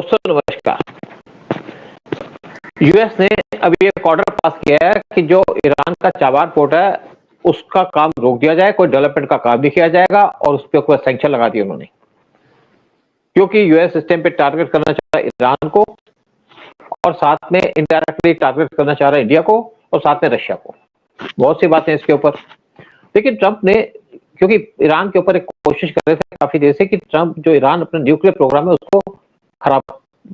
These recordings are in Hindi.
दोस्तों नमस्कार। यूएस ने अभी एक ऑर्डर पास किया है कि जो ईरान का चाबार पोर्ट है उसका काम रोक दिया जाए, कोई डेवलपमेंट का काम नहीं किया जाएगा और उस पर कोई सैंक्शन लगा दिए उन्होंने, क्योंकि यूएस इस टाइम पे टारगेट करना चाह रहा है ईरान को और साथ में इनडायरेक्टली टारगेट करना चाह रहा है इंडिया को और साथ में रशिया को। बहुत सी बातें इसके ऊपर, लेकिन ट्रंप ने, क्योंकि ईरान के ऊपर एक कोशिश कर रहे थे काफी देर से कि ट्रंप जो ईरान अपना न्यूक्लियर प्रोग्राम है उसको खराब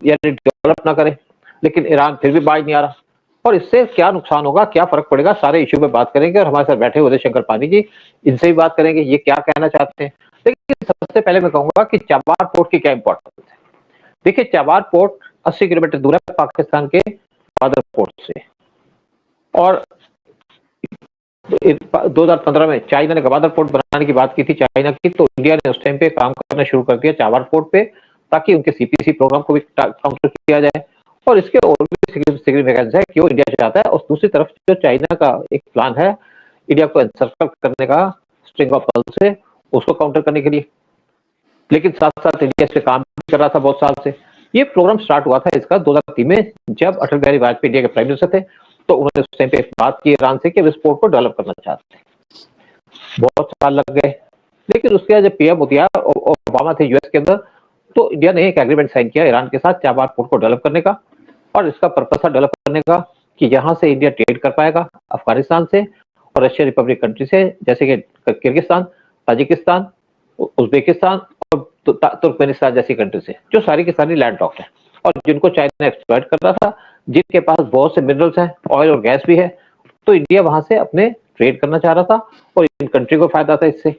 यानी डेवलप ना करे, लेकिन ईरान फिर भी बाज नहीं आ रहा। और इससे क्या नुकसान होगा, क्या फर्क पड़ेगा, सारे इश्यू पे बात करेंगे और हमारे साथ बैठे उदय शंकर पानी जी, इनसे भी बात करेंगे ये क्या कहना चाहते हैं। लेकिन सबसे पहले मैं कहूंगा कि चाबार पोर्ट की क्या इंपॉर्टेंस है। देखिए, चाबार पोर्ट 80 किलोमीटर दूर है पाकिस्तान के गवादर पोर्ट से, और 2015 में चाइना ने गवादर पोर्ट बनाने की बात की थी चाइना की, तो इंडिया ने उस टाइम पे काम करना शुरू कर दिया चाबार पोर्ट पे, ताकि उनके सीपीसी प्रोग्राम को भी काउंटर किया जाए। और इसके और भी सिग्निफिकेंस है कि वो इंडिया चाहता है, और दूसरी तरफ जो चाइना का एक प्लान है इंडिया को एनसर्कल करने का स्ट्रिंग ऑफ पर्ल्स से, उसको काउंटर करने के लिए। लेकिन साथ साथ इंडिया इस पे काम भी कर रहा था बहुत साल से। ये प्रोग्राम स्टार्ट हुआ था इसका 2003 में, जब अटल बिहारी वाजपेयी इंडिया के प्राइम मिनिस्टर थे, तो उन्होंने उस टाइम पे बात की ईरान से कि वे स्पोर्ट को डेवलप करना चाहते हैं। बहुत साल लग गए, लेकिन उसके बाद जब पीएम मोदी और ओबामा थे यूएस के अंदर, तो इंडिया ने एक एग्रीमेंट साइन किया ईरान के साथ चाबार पोर्ट को डेवलप करने का। और इसका पर्पस था डेवलप करने का कि यहाँ से इंडिया ट्रेड कर पाएगा अफगानिस्तान से और रशिया रिपब्लिक कंट्री से, जैसे कि किर्गिस्तान, ताजिकिस्तान, उज्बेकिस्तान और तुर्कमेनिस्तान जैसी कंट्री से, जो सारी की सारी लैंड लॉक्ड है और जिनको चाइना एक्सप्लॉइट कर रहा था, जिनके पास बहुत से मिनरल्स हैं, ऑयल और गैस भी है। तो इंडिया वहां से अपने ट्रेड करना चाह रहा था और इन कंट्री को फायदा था इससे,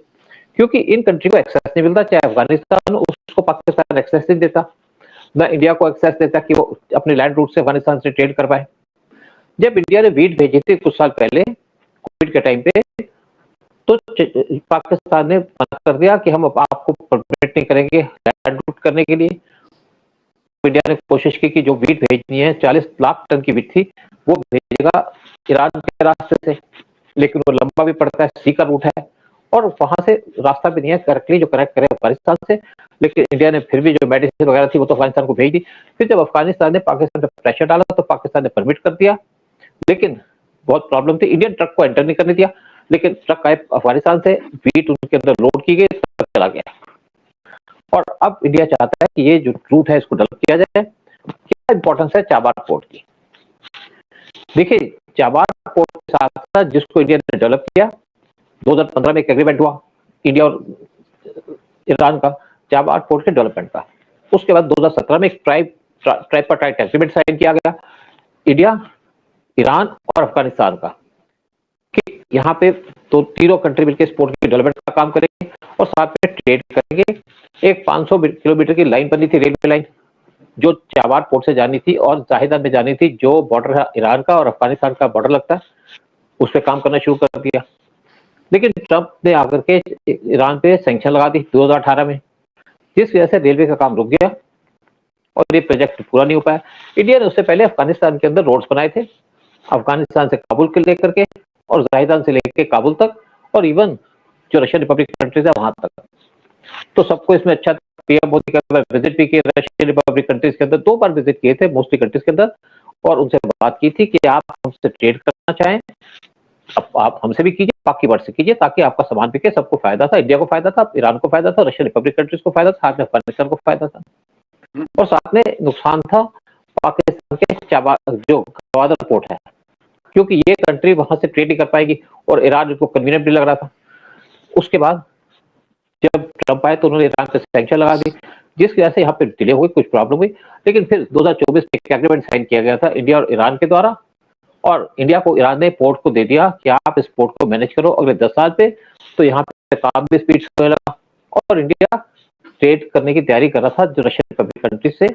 क्योंकि इन कंट्री को एक्सेस नहीं मिलता। चाहे अफगानिस्तान, उसको पाकिस्तान एक्सेस नहीं देता, न इंडिया को एक्सेस देता कि वो अपने लैंड रूट से अफगानिस्तान से ट्रेड कर पाए। जब इंडिया ने वीट भेजी थी कुछ साल पहले कोविड के टाइम पे, तो पाकिस्तान ने मना कर दिया कि हम आपको परमिट नहीं करेंगे लैंड रूट करने के लिए। इंडिया ने कोशिश की कि जो वीट भेजनी है 40 लाख टन की वीट थी, वो भेजेगा ईरान के रास्ते से, लेकिन वो लंबा भी पड़ता है, सी का रूट है और वहां से रास्ता भी नहीं है करेक्टली जो कनेक्ट करे अफगानिस्तान से। लेकिन इंडिया ने फिर भी जो मेडिसिन वगैरह थी वो तो अफगानिस्तान को भेज दी। फिर जब अफगानिस्तान ने पाकिस्तान पर प्रेशर डाला तो पाकिस्तान ने परमिट कर दिया, लेकिन बहुत प्रॉब्लम थी, इंडियन ट्रक को एंटर नहीं करने दिया। लेकिन ट्रक आए अफगानिस्तान से, वीट उनके अंदर लोड की गई, ट्रक चला गया। और अब इंडिया चाहता है कि ये जो रूट है इसको डेवलप किया जाए। क्या इंपॉर्टेंस है चाबार पोर्ट की? देखिए, चाबार पोर्ट के साथ साथ जिसको इंडिया ने डेवलप किया, 2015 में एक एग्रीमेंट हुआ इंडिया और ईरान का चाबार पोर्ट के डेवलपमेंट का। उसके बाद 2017 में एक ट्राइपार्टाइट एग्रीमेंट साइन किया गया इंडिया, ईरान और अफगानिस्तान का, कि यहाँ पे तो तीनों कंट्री मिलकर इस पोर्ट की डेवलपमेंट का काम करेंगे और साथ में ट्रेड करेंगे। एक 500 किलोमीटर की लाइन बनी थी, रेलवे लाइन, जो चाबार पोर्ट से जानी थी और जाहिदा में जानी थी, जो बॉर्डर है ईरान का और अफगानिस्तान का बॉर्डर लगता है, उस पर काम करना शुरू कर दिया। लेकिन ट्रंप ने आकर के ईरान पे सैंक्शन लगा दी 2018 में, जिस वजह से रेलवे का काम रुक गया और ये प्रोजेक्ट पूरा नहीं हो पाया। इंडिया ने उससे पहले अफगानिस्तान के अंदर रोड्स बनाए थे, अफगानिस्तान से काबुल के लेकर के और जाहिदान से लेकर काबुल तक, और इवन जो रशियन रिपब्लिक कंट्रीज है वहां तक। तो सबको इसमें अच्छा, पीएम मोदी का विजिट भी किए रशियन रिपब्लिक कंट्रीज के अंदर, 2 बार विजिट किए थे मोस्टली कंट्रीज के अंदर, और उनसे बात की थी कि आप हमसे ट्रेड करना चाहें, आप हमसे भी कीजिए, बाकी वर्ड से कीजिए, ताकि आपका सामान बिके, सबको फायदा था, इंडिया को फायदा था, ईरान को फायदा था, रशियन रिपब्लिक कंट्रीज को फायदा था, साथ में अफगानिस्तान को फायदा था, और साथ में नुकसान था पाकिस्तान के जो गवादर पोर्ट है, क्योंकि ये कंट्री वहां से ट्रेड नहीं कर पाएगी और ईरान को कन्वीनियंट भी लग रहा था। उसके बाद जब ट्रंप आए तो उन्होंने ईरान पे सैंक्शन लगा दी, जिसकी वजह से यहाँ पे डिले हुई, कुछ प्रॉब्लम हुई। लेकिन फिर 2024 में एक एग्रीमेंट साइन किया गया था इंडिया और ईरान के द्वारा, और इंडिया को ईरान ने पोर्ट को दे दिया कि आप इस पोर्ट को मैनेज करो अगले 10 साल पे। तो यहाँ पे काम भी स्पीड से होने लगा और इंडिया ट्रेड करने की तैयारी कर रहा था जो रशियन रिपब्लिक कंट्री से।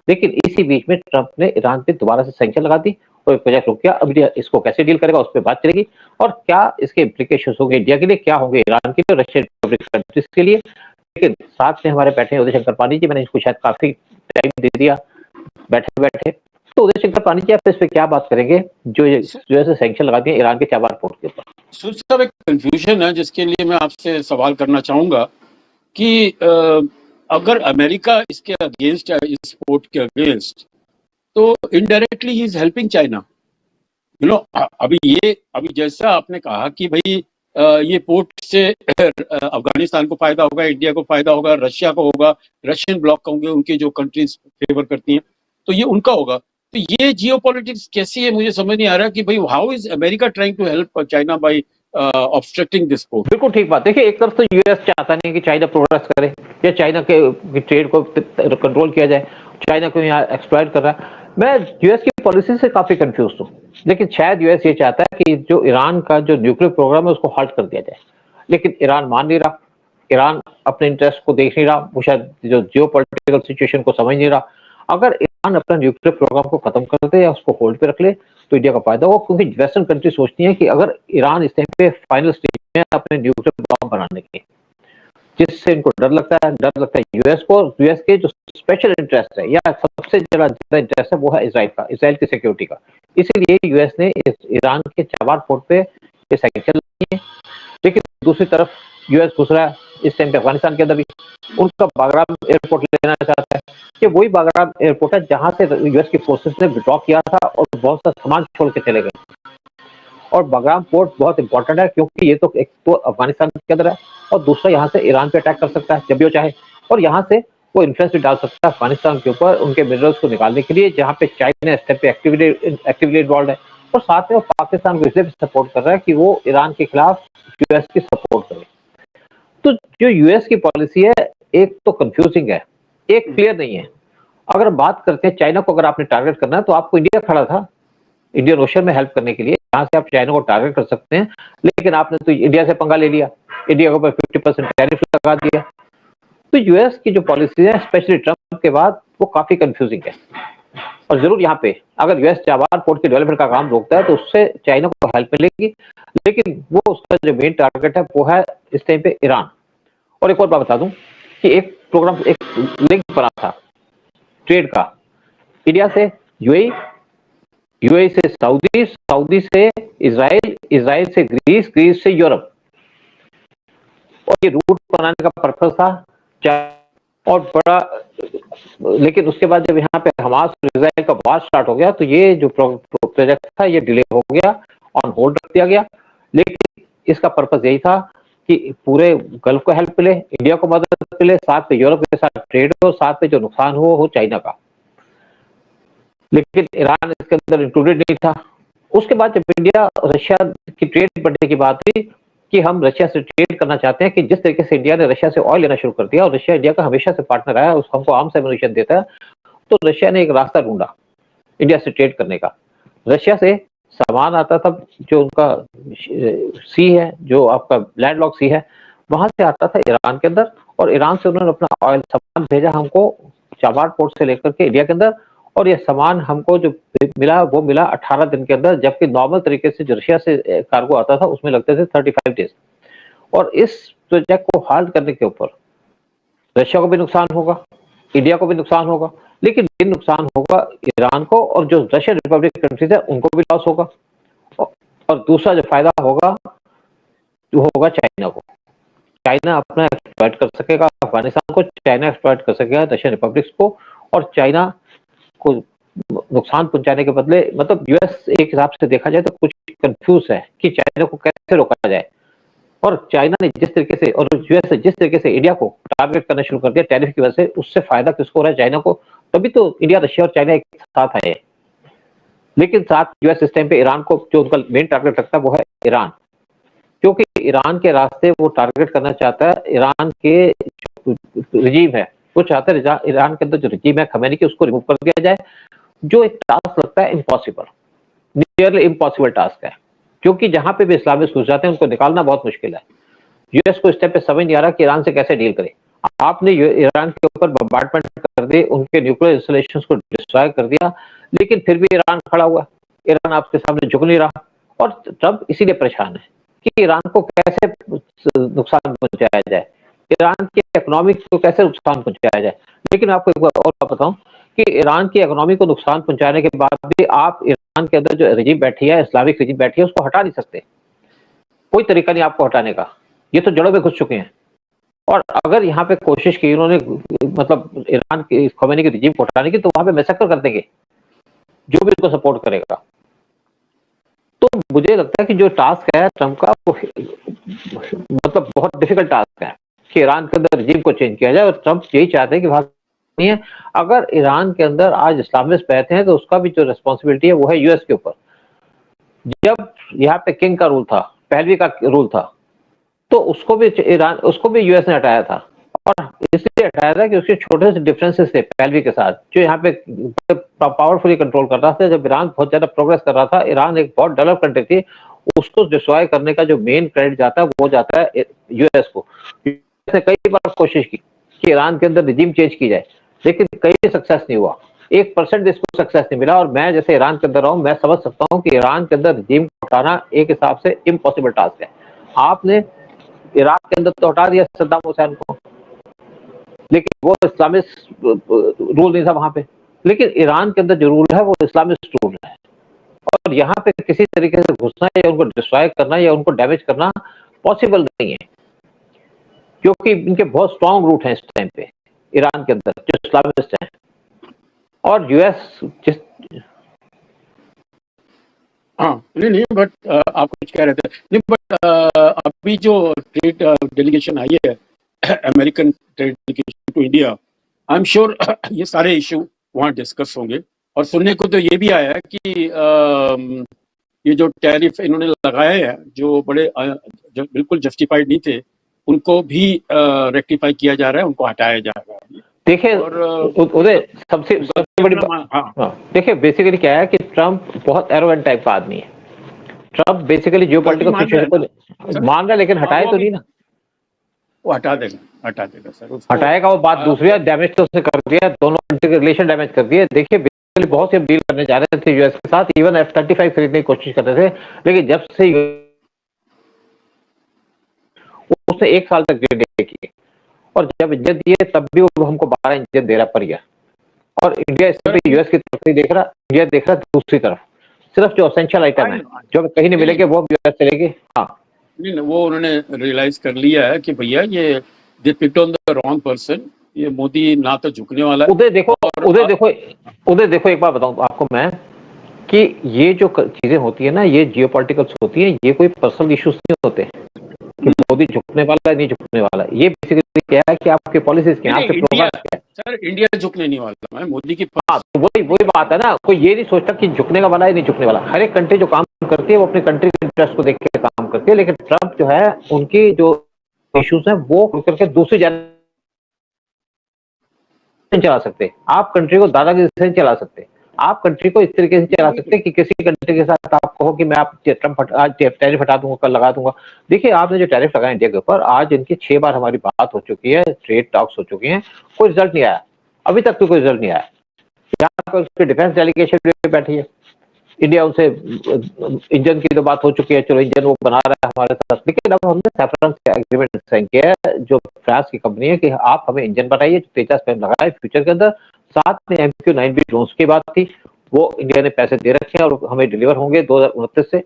लेकिन इसी बीच में ट्रंप ने ईरान पे दोबारा से सैंक्शन लगा दी और एक प्रोजेक्ट रुक गया। अब इंडिया इसको कैसे डील करेगा उस पर बात चलेगी, और क्या इसके इम्प्लीकेशन होंगे इंडिया के लिए, क्या होंगे ईरान के लिए, रशियन रिपब्लिक कंट्रीज के लिए। लेकिन साथ में हमारे बैठे उदय शंकर पानी जी, मैंने इसको शायद काफी टाइम दे दिया बैठे बैठे, तो उदय शंकर पानी जी आप इस पे क्या बात करेंगे, जो ऐसे सैंक्शन लगा दिए ईरान के चाबार पोर्ट के ऊपर? साहब, एक कंफ्यूजन है जिसके लिए मैं आपसे सवाल करना चाहूंगा कि अगर अमेरिका इसके अगेंस्ट है, इस पोर्ट के अगेंस्ट, तो indirectly he is helping China. अभी जैसा आपने कहा कि भाई ये पोर्ट से अफगानिस्तान को फायदा होगा, इंडिया को फायदा होगा, रशिया को होगा, रशियन ब्लॉक का होंगे, उनकी जो कंट्रीज फेवर करती हैं, तो ये उनका होगा। तो ये जियोपॉलिटिक्स कैसी है, मुझे समझ नहीं आ रहा कि भाई how is America trying to help China by obstructing this port. बिल्कुल ठीक बात। देखिए, एक तरफ तो यूएस चाहता नहीं कि चाइना प्रोग्रेस करे या चाइना के ट्रेड को कंट्रोल किया जाए, चाइना को यहाँ एक्सप्लॉइट कर रहा है। मैं यूएस की पॉलिसी से काफी कंफ्यूज हूँ, लेकिन शायद यूएस ये चाहता है कि जो ईरान का जो न्यूक्लियर प्रोग्राम है उसको हॉल्ट कर दिया जाए, लेकिन ईरान मान नहीं रहा। ईरान अपने इंटरेस्ट को देख नहीं रहा, वो शायद जो जियो पोलिटिकल सिचुएशन को समझ नहीं रहा। अगर ईरान अपना न्यूक्लियर प्रोग्राम को खत्म कर दे या उसको होल्ड पे रख ले तो इंडिया का फायदा होगा, क्योंकि वेस्टर्न कंट्री सोचती है कि अगर ईरान इस टाइम पे फाइनल स्टेज में अपने न्यूक्लियर बम बनाने के, जिससे इनको डर लगता है यूएस को। यूएस के जो स्पेशल इंटरेस्ट है या सबसे ज्यादा इंटरेस्ट है वो है इसराइल का, इसराइल की सिक्योरिटी का। इसीलिए यूएस ने ईरान के चाबार पोर्ट पे ये सैंक्शन लगाए हैं। लेकिन दूसरी तरफ यूएस घुस रहा है इस टाइम पे अफगानिस्तान के अंदर भी। उनका बागराम एयरपोर्ट लेना चाहता है, कि वही बागराम एयरपोर्ट है जहां से यूएस की फोर्सेस ने विड्रॉ किया था और बहुत सा सामान छोड़ के चले गए। और बागराम पोर्ट बहुत इंपॉर्टेंट है, क्योंकि ये तो एक तो अफगानिस्तान के अंदर है और दूसरा यहाँ से ईरान पे अटैक कर सकता है जब भी वो चाहे, और यहाँ से वो इन्फ्लुएंस भी डाल सकता है अफगानिस्तान के ऊपर उनके मिनरल्स को निकालने के लिए, जहाँ पे चाइना इस टाइम पे एक्टिवली इन्वॉल्व है। और साथ में वो पाकिस्तान को इसलिए भी सपोर्ट कर रहा है कि वो ईरान के खिलाफ यूएस की सपोर्ट करे। तो जो यूएस की पॉलिसी है, एक तो कंफ्यूजिंग है, एक क्लियर नहीं है। अगर बात करते हैं चाइना को, अगर आपने टारगेट करना है तो आपको इंडिया खड़ा था इंडियन ओशन में हेल्प करने के लिए, जहां से आप चाइना को टारगेट कर सकते हैं, लेकिन आपने तो इंडिया से पंगा ले लिया, इंडिया के ऊपर 50% टैरिफ लगा दिया। तो यूएस की जो पॉलिसी है स्पेशली ट्रंप के बाद, वो काफी कंफ्यूजिंग है। और जरूर यहाँ पे अगर यूएस चाबार पोर्ट के डेवलपमेंट का काम रोकता है तो उससे चाइना को हेल्प मिलेगी, लेकिन वो उसका जो मेन टारगेट है वो है इस टाइम पे ईरान। और एक और बात बता दूं कि एक प्रोग्राम, एक लिंक बना था ट्रेड का, इंडिया से यूएई, यूएई से सऊदी, सऊदी से इजराइल, इजराइल से ग्रीस, ग्रीस से यूरोप। और ये रूट बनाने का पर्पस था और बड़ा, लेकिन उसके बाद जब यहाँ पे हमास और इजराइल का वार स्टार्ट हो गया तो ये जो प्रोजेक्ट था ये डिले हो गया, ऑन होल्ड रख दिया गया। लेकिन इसका पर्पस यही था कि पूरे गल्फ को हेल्प मिले, इंडिया को मदद मिले, साथ में यूरोप के साथ ट्रेड हो, साथ में जो नुकसान हो चाइना का। लेकिन ईरान इसके अंदर इंक्लूडेड नहीं था। उसके बाद जब इंडिया रशिया की ट्रेड बढ़ने की बात हुई कि हम रशिया से ट्रेड करना चाहते हैं, कि जिस तरीके से इंडिया ने रशिया से ऑयल लेना शुरू कर दिया और रशिया इंडिया का हमेशा से पार्टनर आया, उसको हमको आर्म्स एम्युनिशन देता है, तो रशिया ने एक रास्ता ढूंढा इंडिया से ट्रेड करने का। रशिया से सामान आता था, जो उनका सी है, जो आपका लैंडलॉक सी है, वहां से आता था ईरान के अंदर, और ईरान से उन्होंने अपना ऑयल सामान भेजा हमको चाबार पोर्ट से लेकर के इंडिया के अंदर। और ये सामान हमको जो मिला वो मिला 18 दिन के अंदर, जबकि नॉर्मल तरीके से जो रशिया से कार्गो आता था उसमें लगते थे 35 डेज। और इस प्रोजेक्ट को हाल्ट करने के ऊपर रशिया को भी नुकसान होगा, इंडिया को भी नुकसान होगा, लेकिन ये नुकसान होगा ईरान को, और जो रशियन रिपब्लिक कंट्रीज है उनको भी लॉस होगा। और दूसरा जो फायदा होगा वो होगा चाइना को। चाइना अपना एक्सप्लॉइट कर सकेगा अफगानिस्तान को, चाइना एक्सप्लॉइट कर सकेगा रशियन रिपब्लिक्स को, और चाइना को नुकसान पहुंचाने के बदले, मतलब यूएस एक हिसाब से देखा जाए तो कुछ कंफ्यूज है कि चाइना को कैसे रोका जाए। और चाइना ने जिस तरीके से, और यूएस ने जिस तरीके से इंडिया को टारगेट करना शुरू कर दिया टैरिफ की वजह से, उससे फायदा किसको हो रहा है? चाइना को। तभी तो इंडिया, रशिया और चाइना एक साथ आए। लेकिन साथ यूएस इस टाइम पे ईरान को, जो उनका मेन टारगेट रखता है वो है ईरान, क्योंकि ईरान के रास्ते वो टारगेट करना चाहता है। ईरान के रिजीम है, वो चाहता है ईरान के अंदर जो रिजीम है खमेनी की, उसको रिमूव कर दिया जाए, जो एक टास्क लगता है इम्पॉसिबल, नियरली इम्पॉसिबल टास्क है, क्योंकि जहां पे भी इस्लामिस्ट घुस जाते हैं उनको निकालना बहुत मुश्किल है। यूएस को इस टाइम पे समझ नहीं आ रहा कि ईरान से कैसे डील करे। आपने ईरान के ऊपर बम्बार्डमेंट कर दी, उनके न्यूक्लियर इंस्टॉलेशंस को डिस्ट्रॉय कर दिया, लेकिन फिर भी ईरान खड़ा हुआ, ईरान आपके सामने झुक नहीं रहा। और ट्रंप इसीलिए परेशान है कि ईरान को कैसे नुकसान पहुंचाया जाए, ईरान की इकोनॉमी को कैसे नुकसान पहुंचाया जाए। लेकिन आपको एक बार और बताऊं कि ईरान की इकोनॉमी को नुकसान पहुंचाने के बाद भी आप ईरान के अंदर जो रिजीम बैठी है, इस्लामिक रिजीम बैठी है, उसको हटा नहीं सकते। कोई तरीका नहीं आपको हटाने का, ये तो जड़ों में घुस चुके हैं। और अगर यहाँ पे कोशिश की उन्होंने मतलब ईरान के खोमेनी के रिजीम को हटाने की, तो वहां पे मैसेकर कर देंगे जो भी उनको सपोर्ट करेगा। तो मुझे लगता है कि जो टास्क है ट्रंप का, वो मतलब बहुत डिफिकल्ट टास्क है कि ईरान के अंदर रिजीम को चेंज किया जाए, और ट्रंप यही चाहते हैं कि वहां नहीं है। अगर ईरान के अंदर आज इस्लामिस्ट बैठे हैं, तो उसका भी जो रिस्पॉन्सिबिलिटी है वो है यूएस के ऊपर। जब यहाँ पे किंग का रूल था, पहलवी का रूल था, तो उसको भी यूएस ने हटाया था, और इसलिए हटाया था कि उसके छोटे से डिफरेंसेस थे पहलवी के साथ, जो यहाँ पे पावरफुली कंट्रोल कर रहा था। जब ईरान बहुत ज्यादा प्रोग्रेस कर रहा था, ईरान एक बहुत डेवलप कंट्री थी, उसको डिस्ट्रॉय करने का जो मेन क्रेडिट जाता है वो जाता है यूएस को। यूएस ने कई बार कोशिश की कि ईरान के अंदर रिजीम चेंज की जाए, लेकिन कहीं सक्सेस नहीं हुआ। 1% इसको सक्सेस नहीं मिला। और मैं जैसे ईरान के अंदर रहा हूं, मैं समझ सकता हूं कि ईरान के अंदर रिजीम को हटाना एक हिसाब से इम्पॉसिबल टास्क है। आपने इराक के अंदर तो हटा दिया सद्दाम हुसैन को, लेकिन वो इस्लामिस्ट रूल नहीं था वहां पे। लेकिन ईरान के अंदर जो रूल है वो इस्लामिस्ट रूल है, और यहाँ पे किसी तरीके से घुसना या उनको डिस्ट्रॉय करना या उनको डैमेज करना पॉसिबल नहीं है, क्योंकि इनके बहुत स्ट्रॉन्ग रूट हैं इस टाइम पे ईरान के अंदर जो इस्लामिस्ट हैं। और यूएस जिस हाँ, नहीं बट आप कुछ कह रहे थे। नहीं बट अभी जो ट्रेड डेलीगेशन आई है, American trade delegation to India, I am sure ये सारे इशू वहाँ डिस्कस होंगे। और सुनने को तो ये भी आया है कि ये जो टैरिफ इन्होंने लगाए हैं, जो बड़े जो बिल्कुल जस्टिफाइड नहीं थे, उनको भी रेक्टिफाई किया जा रहा है, उनको हटाया जा रहा है। देखिए, उदय, सबसे बड़ी देखिए बेसिकली क्या है कि ट्रंप बहुत एरोगेंट टाइप का आदमी है। ट्रंप बेसिकली जियोपॉलिटिकल सिचुएशन को मान रहा है, लेकिन हटाए तो नहीं ना। वो हटा देगा सर। हटाएगा, वो बात दूसरी है। डैमेज तो उसने कर दिया, दोनों कंट्री के रिलेशन डैमेज कर दिए। देखिए बेसिकली बहुत से डील करने जा रहे थे यूएस के साथ, इवन F-35 खरीदने की कोशिश कर रहे थे, लेकिन जब से उसने 1 साल तक डील की, और जब इंजन दिए तब भी वो हमको 12 इंजन दे रहा पर ईयर। और इंडिया इस तरफ यूएस की तरफ नहीं देख रहा, इंडिया देख रहा दूसरी तरफ। सिर्फ जो एसेंशियल आइटम है जो कहीं नहीं मिलेंगे वो यूएस चलेंगे। हाँ, नहीं, वो उन्होंने रियलाइज कर लिया है कि भैया ये they picked on the wrong person. ये मोदी ना तो झुकने वाला है। उदय देखो एक बात बताऊं आपको मैं, कि ये जो चीजें होती है ना, ये जियोपॉलिटिकल्स होती है, ये कोई पर्सनल इश्यूज नहीं होते कि मोदी झुकने वाला है नहीं झुकने वाला। ये बेसिकली क्या है कि आपके पॉलिसीज क्या है, आपके प्रोग्राम क्या है। सर इंडिया झुकने नहीं वाला, मैं मोदी की तो वही बात है ना, कोई ये नहीं सोचता कि झुकने का वाला है नहीं झुकने वाला। हर एक कंट्री जो काम करती है वो अपनी कंट्री के इंटरेस्ट को देख के काम करती है, लेकिन ट्रंप जो है उनकी जो इश्यूज है वो करके दूसरी जनरेशन चला सकते। आप कंट्री को दादागिरी से चला सकते, आप कंट्री को इस तरीके से चला सकते कि किसी कंट्री के साथ आप कहो कि मैं आप आज टैरिफ हटा दूंगा, कल लगा दूंगा। देखिए आपने जो टैरिफ लगाया इंडिया के ऊपर, आज इनकी 6 बार हमारी बात हो चुकी है, ट्रेड टॉक्स हो चुकी हैं, कोई रिजल्ट नहीं आया। अभी तक तो कोई रिजल्ट नहीं आया। यहाँ पर उसके डिफेंस डेलीगेशन बैठी है, इंडिया उनसे इंजन की तो बात हो चुकी है, चलो इंजन वो बना रहा है हमारे साथ, लेकिन अब हमने सैफरन से एग्रीमेंट साइन किया है जो फ्रांस की कंपनी है कि आप हमें इंजन बनाइए जो तेजस पे लगाए फ्यूचर के अंदर। साथ में MQ-9B ड्रोन्स की बात थी, वो इंडिया ने पैसे दे रखे हैं और हमें डिलीवर होंगे 2029 से।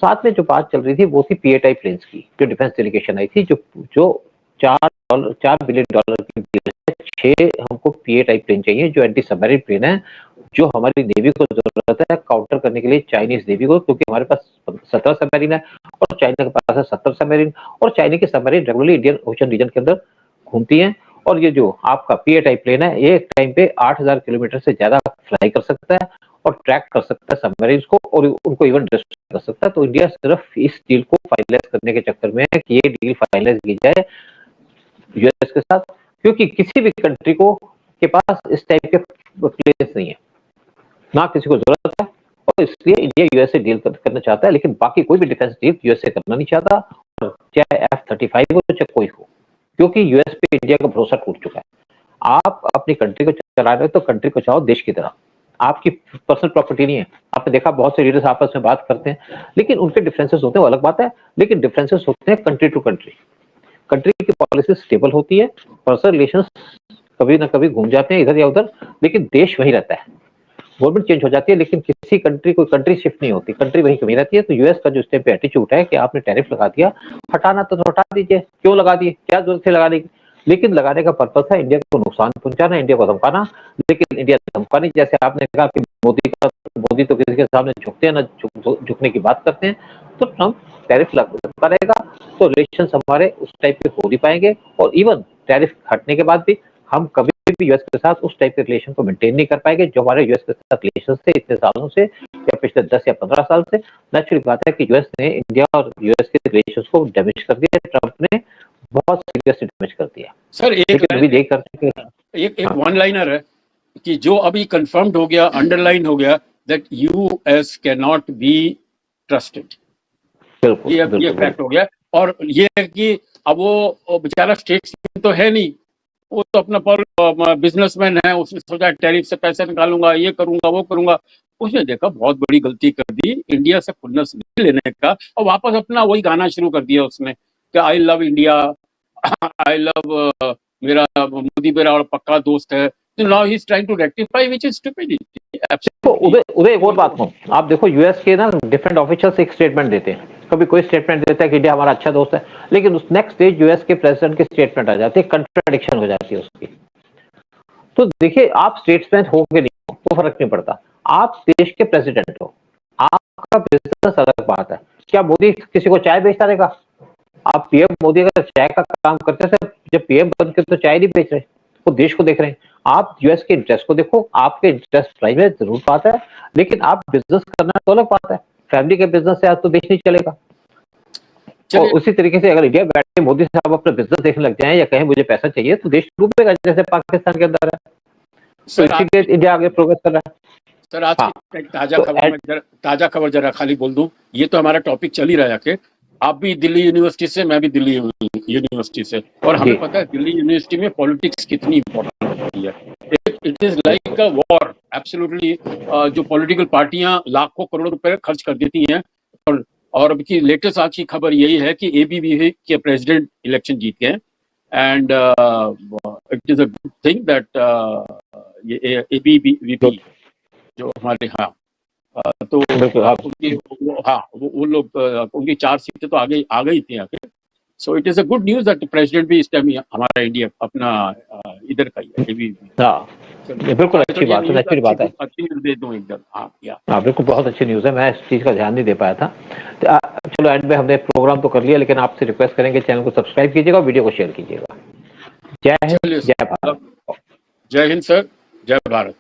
साथ में जो बात चल रही थी वो थी PA टाइप प्लेन्स की, जो डिफेंस डेलीगेशन आई थी, जो $4 बिलियन की डील है। 6 हमको PA टाइप प्लेन चाहिए जो एंटी सबमरीन प्लेन है, जो हमारी नेवी को जरूरत है काउंटर करने के लिए चाइनीज नेवी को, क्योंकि हमारे पास 17 सबमरीन है और चाइना के पास है 70 सबमरीन, और चाइना की submarine regularly Indian Ocean region के अंदर घूमती हैं। और ये जो आपका PA टाइप प्लेन है, ये एक टाइम पे 8000 किलोमीटर से ज्यादा फ्लाई कर सकता है और ट्रैक कर सकता है सबमरीन को, और उनको इवन डिस्ट्रॉय कर सकता है। तो इंडिया सिर्फ इस डील को फाइनलाइज करने के चक्कर में है कि ये डील फाइनलाइज की जाए यूएस के साथ, क्योंकि किसी भी कंट्री को के पास इस टाइप के प्लेन्स नहीं है, ना किसी को जरूरत है, और इसलिए इंडिया यूएस से डील करना चाहता है। लेकिन बाकी कोई भी डिफेंस डील यूएस से करना नहीं चाहता, चाहे F-35 हो चाहे कोई हो, क्योंकि यूएस पे इंडिया का भरोसा टूट चुका है। आप अपनी कंट्री को चला रहे हो तो कंट्री को चाहो देश की तरह, आपकी पर्सनल प्रॉपर्टी नहीं है। आपने देखा बहुत से लीडर्स आपस में बात करते हैं, लेकिन उनके डिफरेंसेस होते हैं, वो अलग बात है, लेकिन डिफरेंसेस होते हैं कंट्री टू कंट्री। कंट्री की पॉलिसी स्टेबल होती है, पर्सनल रिलेशंस कभी ना कभी घूम जाते हैं इधर या उधर, लेकिन देश वही रहता है। गवर्नमेंट चेंज हो जाती है, लेकिन किसी कंट्री कोई कंट्री शिफ्ट नहीं होती, कंट्री वहीं कमी रहती है। तो यूएस का जो इस टाइम पे एटीट्यूड है कि आपने टैरिफ लगा दिया, हटाना तो हटा दीजिए, क्यों लगा दिए, क्या जरूरत है लगाने की। लेकिन लगाने का पर्पस है इंडिया को नुकसान पहुंचाना, इंडिया को धमकाना। लेकिन इंडिया धमका नहीं, जैसे आपने कहा कि मोदी तो किसी के सामने झुकते हैं ना, झुकने की बात करते हैं। तो ट्रम्प टैरिफ लगता रहेगा तो रिलेशन हमारे उस टाइप के हो नहीं पाएंगे। और इवन टैरिफ हटने के बाद भी हम कभी भी यूएस के साथ उस टाइप के रिलेशन को मेंटेन नहीं कर पाएंगे जो हमारे यूएस के साथ रिलेशन थे इतने सालों से, या पिछले 10 या 15 साल से। नेचुरल बात है कि यूएस ने इंडिया और यूएस के रिलेशन को डैमेज कर दिया, ट्रम्प ने बहुत सीरियसली डैमेज कर दिया। सर एक वन लाइनर है कि जो अभी कंफर्म्ड हो गया, अंडरलाइन हो गया that US can not be trusted. ये फैक्ट हो गया। और ये है कि अब वो बेचारा स्टेट्समैन तो है नहीं, वो तो अपना बिजनेसमैन है, उसने सोचा टैरिफ से पैसे निकालूंगा, ये करूंगा वो करूंगा। उसने देखा बहुत बड़ी गलती कर दी, इंडिया से खुन्नस नहीं लेने का, और वापस अपना वही गाना शुरू कर दिया उसने कि I love India, I love मेरा मोदी मेरा और पक्का दोस्त है। तो now he is trying to rectify which is stupidity. Uday एक और बात कहूं, आप देखो यूएस के ना डिफरेंट ऑफिशियल्स एक स्टेटमेंट देते हैं, कभी कोई स्टेटमेंट देता है कि इंडिया हमारा अच्छा दोस्त है, लेकिन उस नेक्स्ट डे यूएस के प्रेसिडेंट की स्टेटमेंट आ जाती है, कंट्राडिक्शन हो जाती है उसकी। तो देखिए, आप स्टेट्समैन हो के नहीं हो वो फर्क नहीं पड़ता, आप देश के प्रेसिडेंट हो, आपका बिजनेस अलग बात है। क्या मोदी किसी को चाय बेचता रहेगा? आप पीएम मोदी अगर चाय का काम करते थे, जब पीएम बन के तो चाय नहीं बेच रहे, वो देश को देख रहे हैं। आप यूएस के इंटरेस्ट को देखो, आपके इंटरेस्ट प्राइवेट जरूर बात है, लेकिन आप बिजनेस करना तो अलग बात है। फैमिली के बिजनेस से आज तो देश नहीं चलेगा। और उसी तरीके से अगर इंडिया बैठ के मोदी साहब अपना बिजनेस देखने लग जाए या कहें मुझे पैसा चाहिए, तो देश डूबेगा जैसे पाकिस्तान के अंदर है। तो इसीलिए इंडिया आगे प्रोग्रेस कर रहा है। सर आज की ताजा खबर जरा खाली बोल दूं, ये तो हमारा टॉपिक चल ही रहा है। आप भी दिल्ली यूनिवर्सिटी से, मैं भी दिल्ली यूनिवर्सिटी से, और हमें पता है दिल्ली यूनिवर्सिटी में पॉलिटिक्स कितनी इंपॉर्टेंट होती है। It is like a war absolutely. जो पॉलिटिकल पार्टियां लाखों करोड़ रुपए खर्च कर देती हैं, और अब की लेटेस्ट आज की खबर यही है कि एबीवीपी के प्रेसिडेंट इलेक्शन जीत गए, and it is a good thing that ये एबीवीपी जो हमारे तो उनकी वो लोग उनकी 4 सीटें तो आ गई थी आगे। So it is a good news that president भी इस टाइम हमारा इंडिया अपना इधर का ही है। बिल्कुल अच्छी बात है, अच्छी बात है, अच्छी न्यूज दे दूं एकदम। हाँ बिल्कुल बहुत अच्छी न्यूज है, मैं इस चीज का ध्यान नहीं दे पाया था। तो चलो एंड में हमने प्रोग्राम तो कर लिया, लेकिन आपसे रिक्वेस्ट करेंगे चैनल को सब्सक्राइब कीजिएगा, वीडियो को शेयर कीजिएगा। जय हिंद, जय भारत। जय हिंद सर, जय भारत।